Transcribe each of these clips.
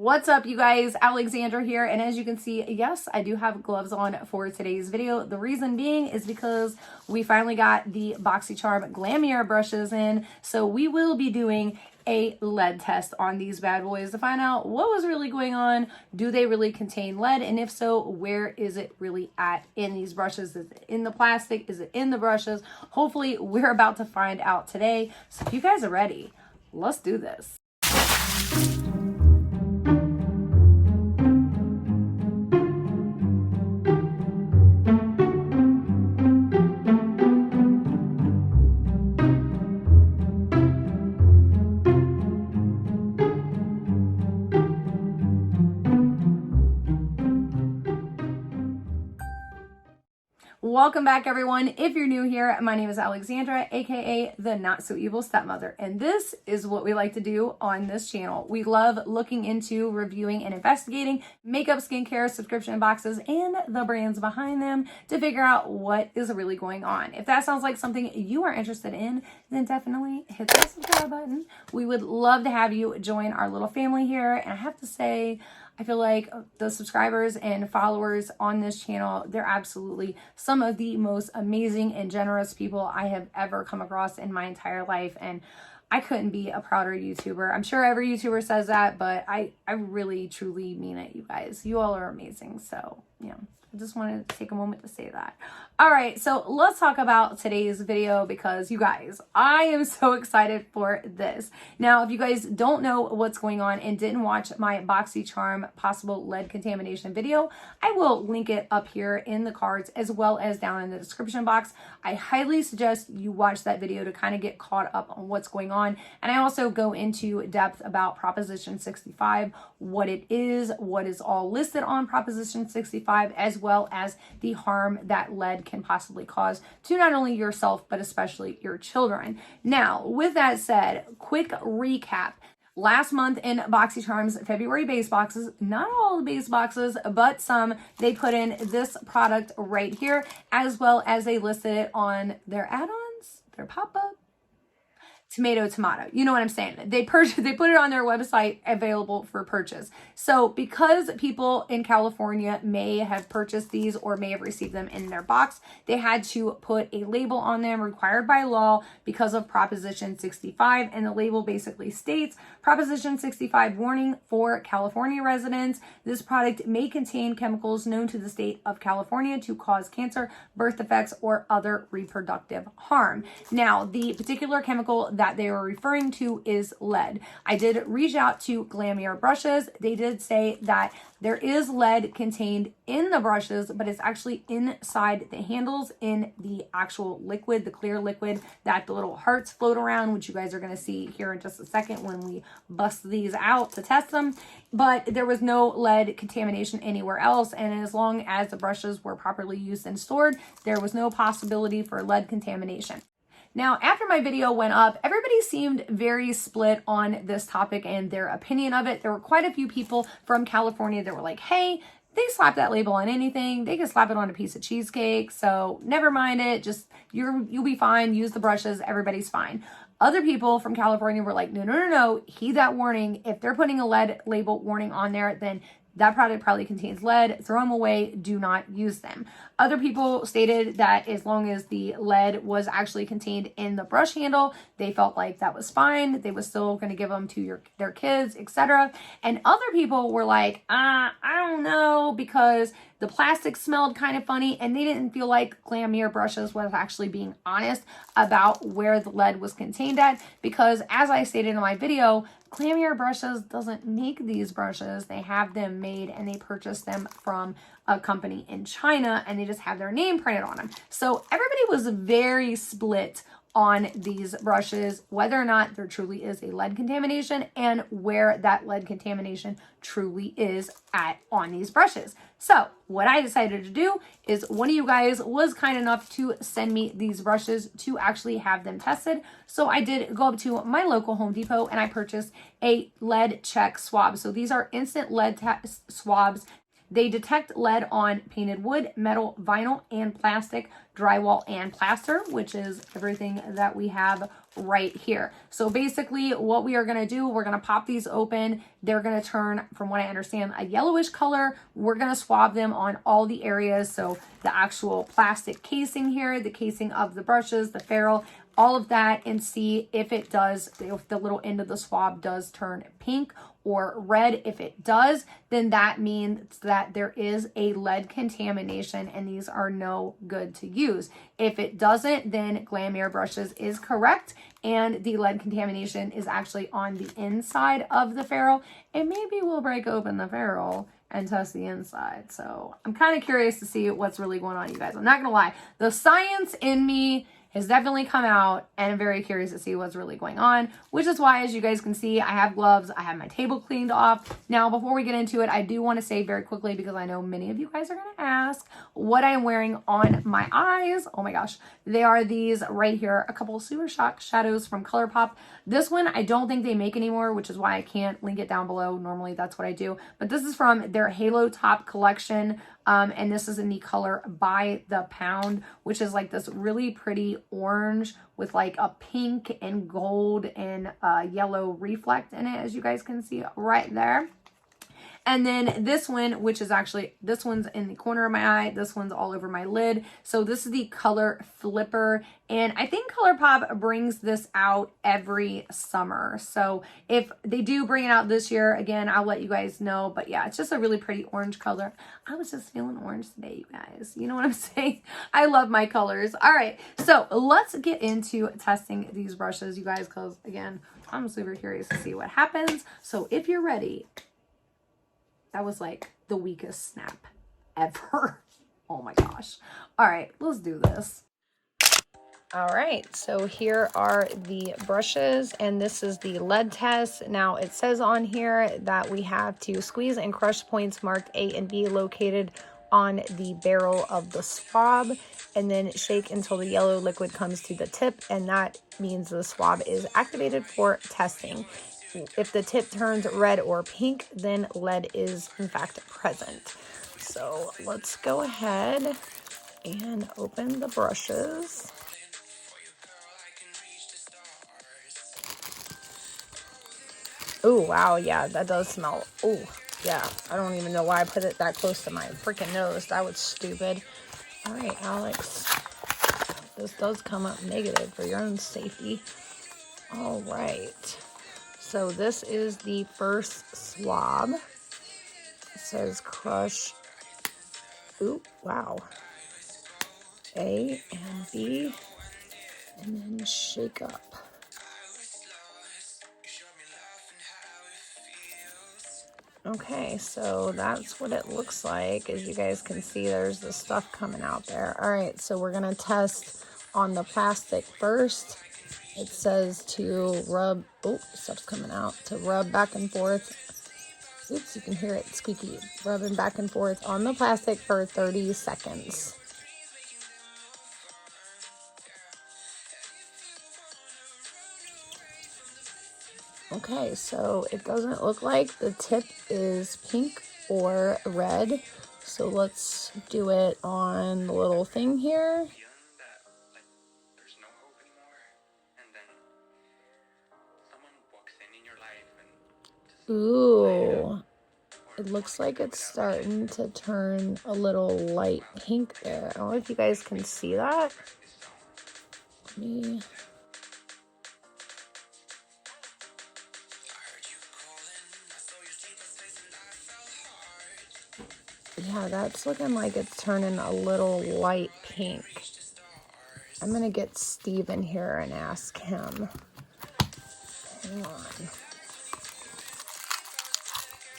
What's up, you guys? Alexandra here, and as you can see, yes, I do have gloves on for today's video. The reason being is because we finally got the BOXYCHARM Glamierre brushes in, so we will be doing a lead test on these bad boys to find out what was really going on. Do they really contain lead? And if so, where is it really at in these brushes? Is it in the plastic? Is it in the brushes? Hopefully, we're about to find out today. So if you guys are ready, let's do this. Welcome back, everyone. If you're new here, my name is Alexandra, aka the Not So Evil Stepmother, and this is what we like to do on this channel. We love looking into, reviewing, and investigating makeup, skincare, subscription boxes, and the brands behind them to figure out what is really going on. If that sounds like something you are interested in, then definitely hit that subscribe button. We would love to have you join our little family here, and I have to say, I feel like the subscribers and followers on this channel, they're absolutely some of the most amazing and generous people I have ever come across in my entire life. And I couldn't be a prouder YouTuber. I'm sure every YouTuber says that, but I really, truly mean it, you guys. You all are amazing. So, yeah, I just wanted to take a moment to say that. All right, so let's talk about today's video because you guys, I am so excited for this. Now, if you guys don't know what's going on and didn't watch my BOXYCHARM possible lead contamination video, I will link it up here in the cards as well as down in the description box. I highly suggest you watch that video to kind of get caught up on what's going on. And I also go into depth about Proposition 65, what it is, what is all listed on Proposition 65, as well as the harm that lead can possibly cause to not only yourself, but especially your children. Now, with that said, quick recap. Last month in BOXYCHARM's February base boxes, not all the base boxes, but some, they put in this product right here, as well as they listed it on their add-ons, their pop-up. Tomato. You know what I'm saying? They put it on their website available for purchase. So because people in California may have purchased these or may have received them in their box, they had to put a label on them required by law because of Proposition 65. And the label basically states, Proposition 65 warning for California residents. This product may contain chemicals known to the state of California to cause cancer, birth defects, or other reproductive harm. Now, the particular chemical that they were referring to is lead. I did reach out to Glamierre brushes. They did say that there is lead contained in the brushes, but it's actually inside the handles in the actual liquid, the clear liquid that the little hearts float around, which you guys are going to see here in just a second when we bust these out to test them. But there was no lead contamination anywhere else. And as long as the brushes were properly used and stored, there was no possibility for lead contamination. Now, after my video went up, everybody seemed very split on this topic and their opinion of it. There were quite a few people from California that were like, hey, they slap that label on anything. They can slap it on a piece of cheesecake. So never mind it. Just you'll be fine. Use the brushes. Everybody's fine. Other people from California were like, no. Heed that warning. If they're putting a lead label warning on there, then that product probably contains lead. Throw them away. Do not use them. Other people stated that as long as the lead was actually contained in the brush handle, they felt like that was fine. They were still going to give them to their kids, etc. And other people were like, I don't know, because the plastic smelled kind of funny, and they didn't feel like Glamierre brushes was actually being honest about where the lead was contained at, because as I stated in my video, Glamierre brushes doesn't make these brushes. They have them made and they purchase them from a company in China, and they just have their name printed on them. So everybody was very split on these brushes, whether or not there truly is a lead contamination and where that lead contamination truly is at on these brushes. So what I decided to do is one of you guys was kind enough to send me these brushes to actually have them tested. So I did go up to my local Home Depot and I purchased a lead check swab. So these are instant lead swabs. They detect lead on painted wood, metal, vinyl, and plastic, drywall, and plaster, which is everything that we have right here. So basically what we are going to do, we're going to pop these open. They're going to turn, from what I understand, a yellowish color. We're going to swab them on all the areas. So the actual plastic casing here, the casing of the brushes, the ferrule, all of that, and see if it does, if the little end of the swab does turn pink or red. If it does, then that means that there is a lead contamination and these are no good to use. If it doesn't, then Glamierre brushes is correct and the lead contamination is actually on the inside of the ferrule. And maybe we'll break open the ferrule and test the inside. So I'm kind of curious to see what's really going on, you guys. I'm not gonna lie, the science in me has definitely come out, and I'm very curious to see what's really going on, which is why, as you guys can see, I have gloves, I have my table cleaned off. Now, before we get into it, I do want to say very quickly, because I know many of you guys are going to ask what I'm wearing on my eyes. Oh my gosh, they are these right here, a couple Super Shock shadows from ColourPop. This one I don't think they make anymore, which is why I can't link it down below. Normally that's what I do, but this is from their Halo Top collection. And this is in the color By the Pound, which is like this really pretty orange with like a pink and gold and yellow reflect in it, as you guys can see right there. And then this one, which is actually, this one's in the corner of my eye. This one's all over my lid. So this is the Color Flipper. And I think ColourPop brings this out every summer. So if they do bring it out this year, again, I'll let you guys know. But yeah, it's just a really pretty orange color. I was just feeling orange today, you guys. You know what I'm saying? I love my colors. All right, so let's get into testing these brushes, you guys, because again, I'm super curious to see what happens. So if you're ready, that was like the weakest snap ever. Oh my gosh. All right, let's do this. All right, so here are the brushes, and this is the lead test. Now it says on here that we have to squeeze and crush points marked A and B located on the barrel of the swab, and then shake until the yellow liquid comes to the tip, and that means the swab is activated for testing. If the tip turns red or pink, then lead is in fact present. So let's go ahead and open the brushes. Oh, wow, yeah, that does smell. Oh, yeah, I don't even know why I put it that close to my freaking nose. That was stupid. All right, Alex, this does come up negative for your own safety. All right. So this is the first swab. It says crush. Ooh, wow. A and B, and then shake up. Okay, so that's what it looks like. As you guys can see, there's the stuff coming out there. All right, so we're gonna test on the plastic first. It says to rub, oh, stuff's coming out, to rub back and forth. Oops, you can hear it squeaky. Rubbing back and forth on the plastic for 30 seconds. Okay, so it doesn't look like the tip is pink or red. So let's do it on the little thing here. Ooh, it looks like it's starting to turn a little light pink there. I don't know if you guys can see that. Let me... Yeah, that's looking like it's turning a little light pink. I'm gonna get Steve in here and ask him. Hang on.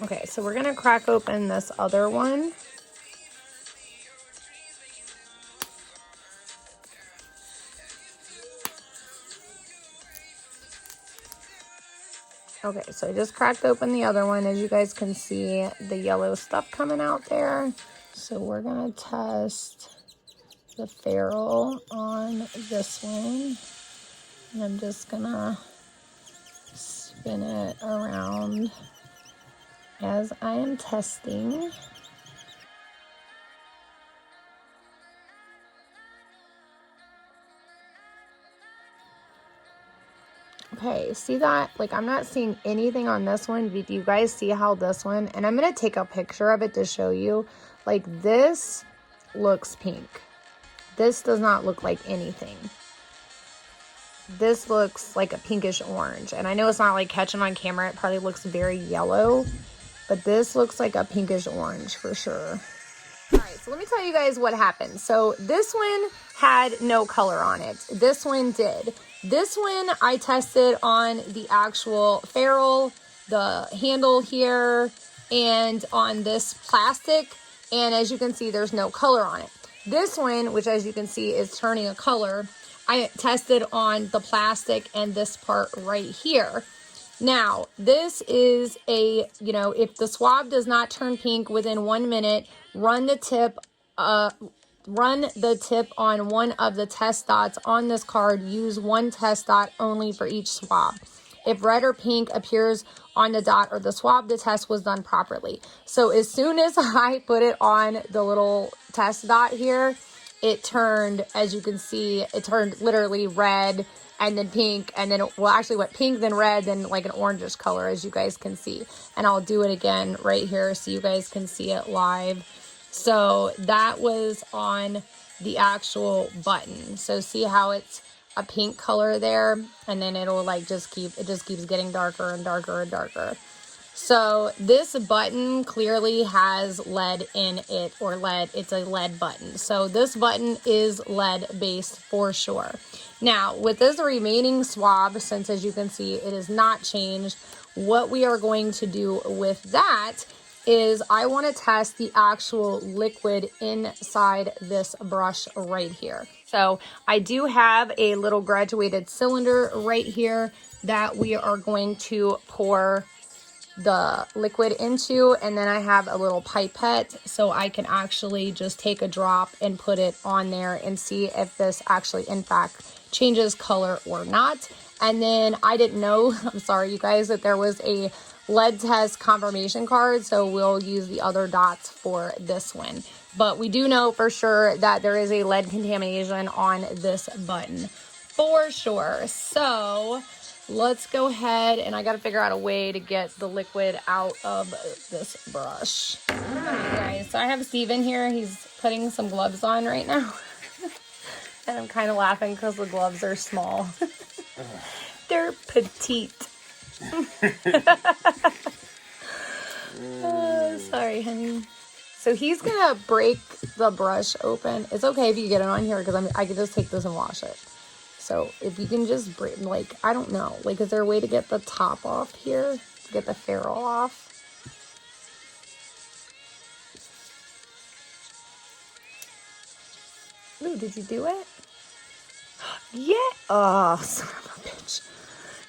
Okay, so we're gonna crack open this other one. Okay, so I just cracked open the other one. As you guys can see, the yellow stuff coming out there. So we're gonna test the ferrule on this one. And I'm just gonna spin it around as I am testing. Okay, see that? Like, I'm not seeing anything on this one. Do you guys see how this one, and I'm going to take a picture of it to show you. Like, this looks pink. This does not look like anything. This looks like a pinkish orange. And I know it's not like catching on camera. It probably looks very yellow. But this looks like a pinkish orange for sure. Alright, so let me tell you guys what happened. So this one had no color on it. This one did. This one I tested on the actual ferrule, the handle here, and on this plastic. And as you can see, there's no color on it. This one, which as you can see is turning a color, I tested on the plastic and this part right here. Now, this is a, you know, if the swab does not turn pink within 1 minute, run the tip on one of the test dots on this card. Use one test dot only for each swab. If red or pink appears on the dot or the swab, the test was done properly. So as soon as I put it on the little test dot here, it turned, as you can see, it turned literally red and then pink, and then, well, actually went pink, then red, then like an orangish color, as you guys can see. And I'll do it again right here so you guys can see it live. So that was on the actual button. So see how it's a pink color there, and then it'll like just keeps getting darker and darker and darker. So this button clearly has lead in it, or lead, it's a lead button. So this button is lead based for sure. Now with this remaining swab, since as you can see, it is not changed, what we are going to do with that is I want to test the actual liquid inside this brush right here. So I do have a little graduated cylinder right here that we are going to pour the liquid into, and then I have a little pipette so I can actually just take a drop and put it on there and see if this actually in fact changes color or not. And then I didn't know, I'm sorry you guys, that there was a lead test confirmation card, so we'll use the other dots for this one. But we do know for sure that there is a lead contamination on this button for sure. So let's go ahead, and I got to figure out a way to get the liquid out of this brush. All right, guys, so I have Steven here. He's putting some gloves on right now. And I'm kind of laughing because the gloves are small. They're petite. Oh, sorry, honey. So he's going to break the brush open. It's okay if you get it on here because I could just take this and wash it. So if you can just break, like, I don't know, like, is there a way to get the top off here? To get the ferrule off? Ooh, did you do it? Yeah. Oh, son of a bitch.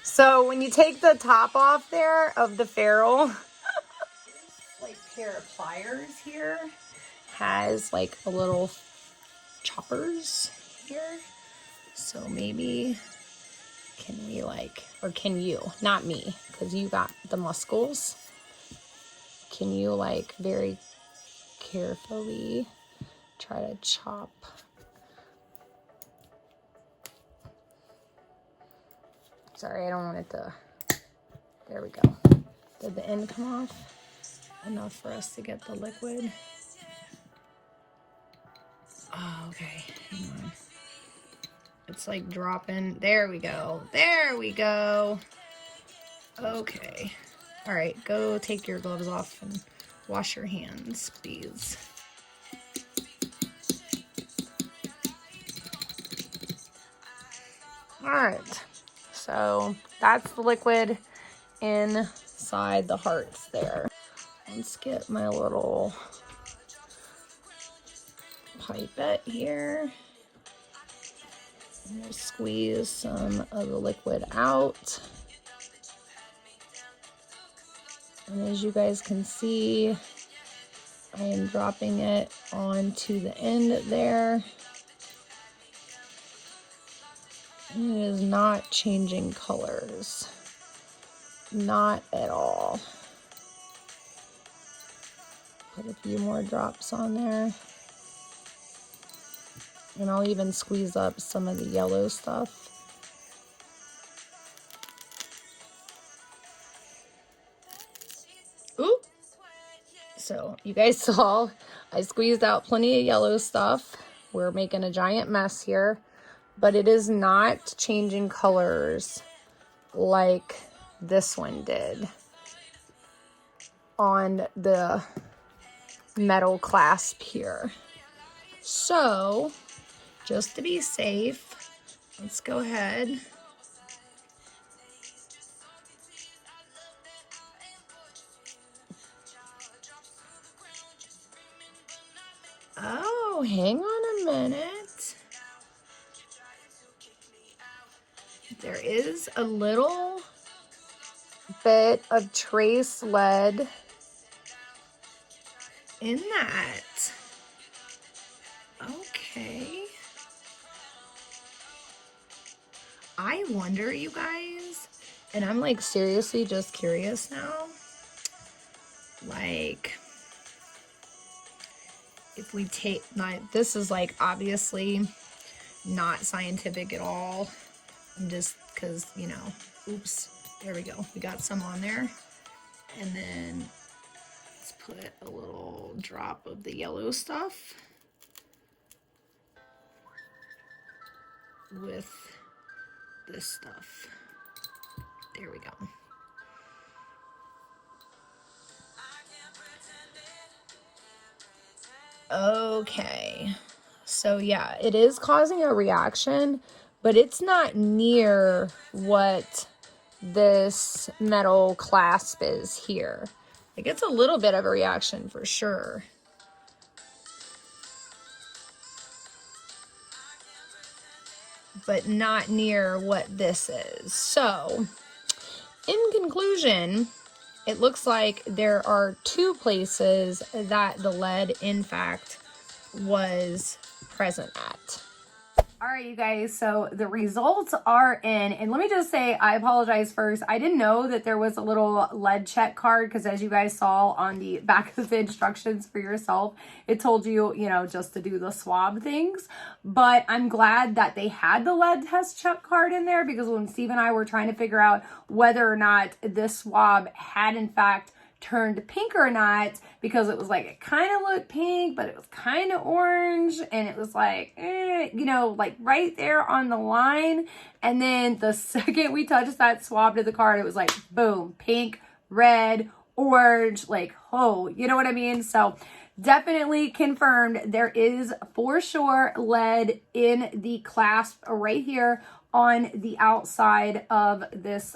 So when you take the top off there of the ferrule, like pair of pliers here has like a little choppers here. So maybe can we like, or can you, not me, because you got the muscles. Can you like very carefully try to chop? Sorry, I don't want it to, there we go. Did the end come off? Enough for us to get the liquid. Oh, okay, hang on. It's like dropping. There we go. There we go. Okay. All right, go take your gloves off and wash your hands, please. All right. So that's the liquid inside the hearts there. Let's get my little pipette here. And we'll squeeze some of the liquid out. And as you guys can see, I am dropping it onto the end there. And it is not changing colors. Not at all. Put a few more drops on there. And I'll even squeeze up some of the yellow stuff. So you guys saw I squeezed out plenty of yellow stuff. We're making a giant mess here, but it is not changing colors like this one did on the metal clasp here. So just to be safe, let's go ahead . Oh, hang on a minute. There is a little bit of trace lead in that. Okay. I wonder, you guys, and I'm like seriously just curious now, like if we take, not, this is like obviously not scientific at all. I'm just, because, you know, oops, there we go. We got some on there. And then let's put a little drop of the yellow stuff with this stuff. There we go. Okay, so yeah, it is causing a reaction, but it's not near what this metal clasp is here. It gets a little bit of a reaction for sure. But not near what this is. So, in conclusion, it looks like there are two places that the lead, in fact, was present at. All right, you guys, so the results are in, and let me just say, I apologize first. I didn't know that there was a little lead check card, because as you guys saw on the back of the instructions for yourself, it told you, you know, just to do the swab things. But I'm glad that they had the lead test check card in there, because when Steve and I were trying to figure out whether or not this swab had in fact turned pink or not, because it was like, it kind of looked pink, but it was kind of orange, and it was like, you know, like right there on the line. And then the second we touched that swab to the card, it was like, boom, pink, red, orange, like, oh, you know what I mean? So definitely confirmed there is for sure lead in the clasp right here on the outside of this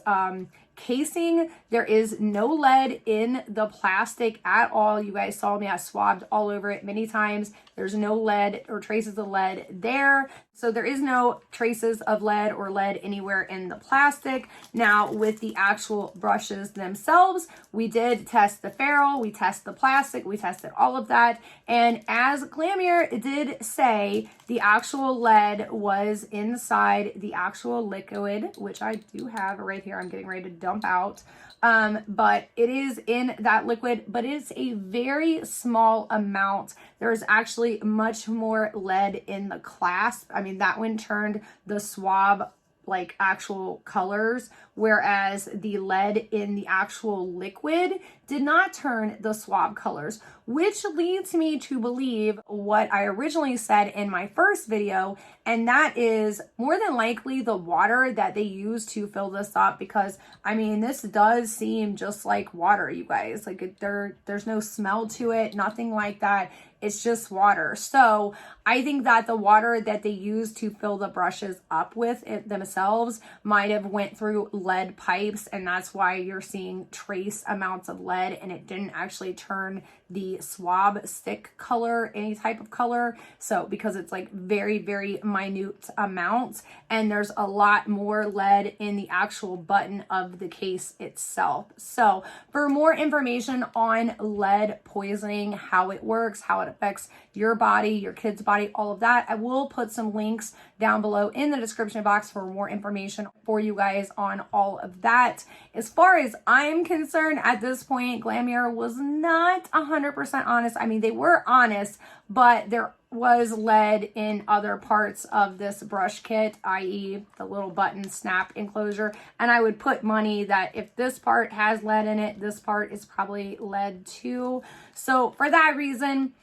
casing. There is no lead in the plastic at all. You guys saw me, I swabbed all over it many times. There's no lead or traces of lead there. So there is no traces of lead or lead anywhere in the plastic. Now with the actual brushes themselves, we did test the ferrule, we tested the plastic, we tested all of that. And as Glamierre did say, the actual lead was inside the actual liquid, which I do have right here. I'm getting ready to dump out. But it is in that liquid, but it's a very small amount. There's actually much more lead in the clasp. I mean, that one turned the swab like actual colors, whereas the lead in the actual liquid did not turn the swab colors, which leads me to believe what I originally said in my first video, and that is more than likely the water that they use to fill this up, because I mean, this does seem just like water, you guys. Like there's no smell to it, nothing like that. It's just water. So I think that the water that they use to fill the brushes up with it themselves might have went through lead pipes, and that's why you're seeing trace amounts of lead, and it didn't actually turn the swab stick color, any type of color. So because it's like very, very minute amounts, and there's a lot more lead in the actual button of the case itself. So for more information on lead poisoning, how it works, how it affects your body, your kid's body, all of that, I will put some links down below in the description box for more information for you guys on all of that. As far as I'm concerned, at this point, Glamierre was not 100% honest. I mean, they were honest, but there was lead in other parts of this brush kit, i.e. the little button snap enclosure. And I would put money that if this part has lead in it, this part is probably lead too. So for that reason,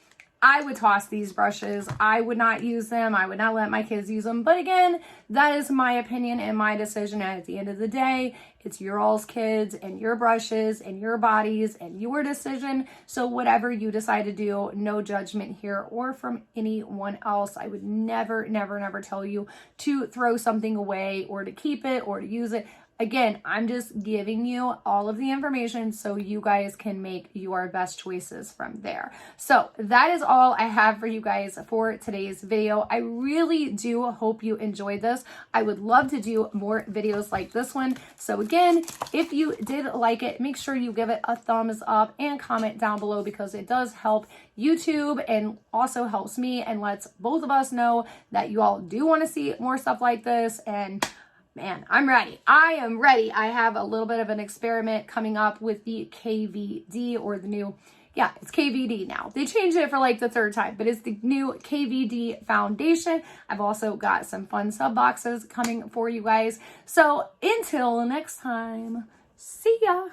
I would toss these brushes. I would not use them. I would not let my kids use them. But again, that is my opinion and my decision. And at the end of the day, it's your all's kids and your brushes and your bodies and your decision. So whatever you decide to do, no judgment here or from anyone else. I would never, never, never tell you to throw something away or to keep it or to use it. Again, I'm just giving you all of the information so you guys can make your best choices from there. So that is all I have for you guys for today's video. I really do hope you enjoyed this. I would love to do more videos like this one. So again, if you did like it, make sure you give it a thumbs up and comment down below because it does help YouTube and also helps me and lets both of us know that you all do want to see more stuff like this. And man, I'm ready. I am ready. I have a little bit of an experiment coming up with the KVD or the new, yeah, it's KVD now. They changed it for like the third time, but it's the new KVD foundation. I've also got some fun sub boxes coming for you guys. So until next time, see ya.